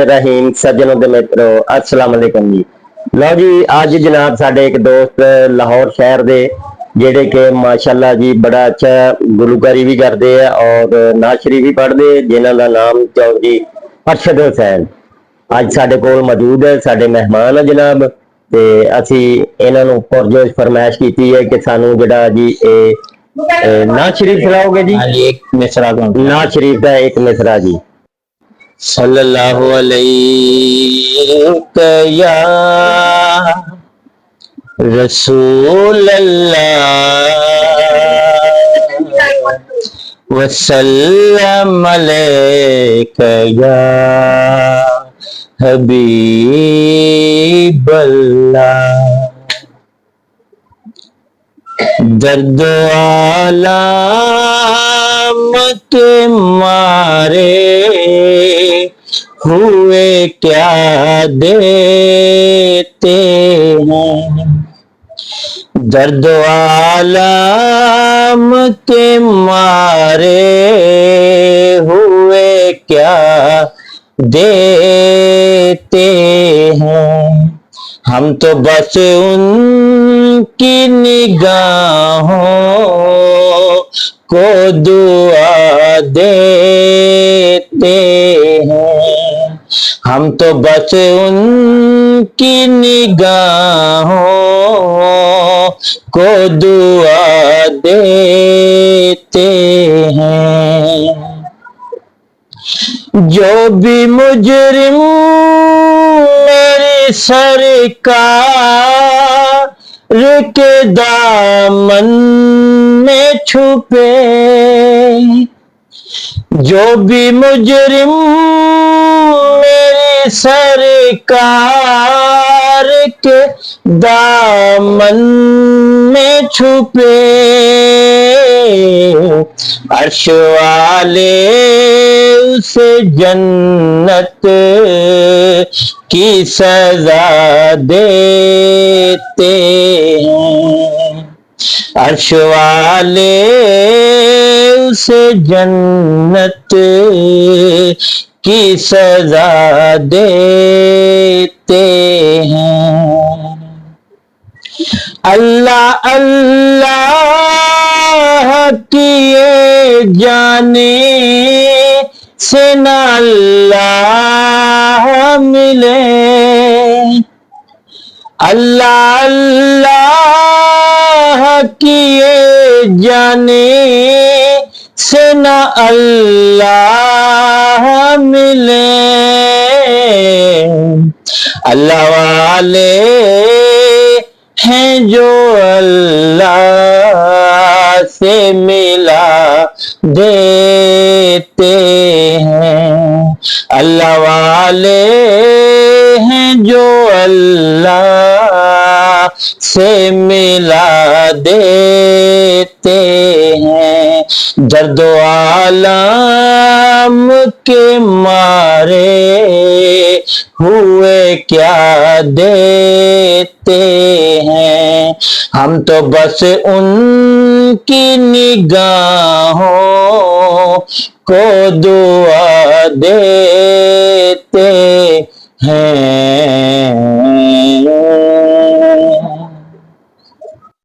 रहीम सज्जनों दे मित्रों अस्सलाम वालेकुम जी। लो जी अज जनाब साडे एक दोस्त लाहौर शहर दे जेडे के माशाल्लाह जी बड़ा अच्छा गुलूकारी भी करते हैं और नात शरीफ भी पढ़ते जिन्हों का नाम चौधरी अरशद हुसैन अज साडे कोल मौजूद है, साडे मेहमान है जनाब। ते असी इन्हां नूं पुरजोश फरमाइश की है कि सानू जड़ा जी नात शरीफ सुनाओगे जी? एक मिसरा नात शरीफ का एक मिसरा जी। सल्लल्लाहु अलैहि या रसूल अल्लाह वसल्लम अलैका या हबीब अल्लाह। दर्द आलमत मारे हुए क्या देते हैं, दर्द आलमत मारे हुए क्या देते हैं। हम तो बस उनकी निगाहों को दुआ देते हैं। हम तो बस उनकी निगाहों को दुआ देते हैं। जो भी मुजरिम मेरी सरकार के दामन में छुपे, जो भी मुजरिम मेरी सरकार के दामन में छुपे, अर्श वाले उसे जन्नत की सजा देते हैं। अर्श वाले उसे जन्नत की सजा देते हैं। अल्लाह अल्लाह किए जाने से न अल्लाह मिले, अल्लाह अल्लाह किए जाने से न अल्लाह मिले। अल्लाह वाले हैं जो अल्लाह से मिला देते हैं। अल्लाह वाले हैं जो अल्लाह से मिला देते हैं। दर्द आलम के मारे हुए क्या देते हैं। हम तो बस उनकी निगाहों को दुआ देते हैं।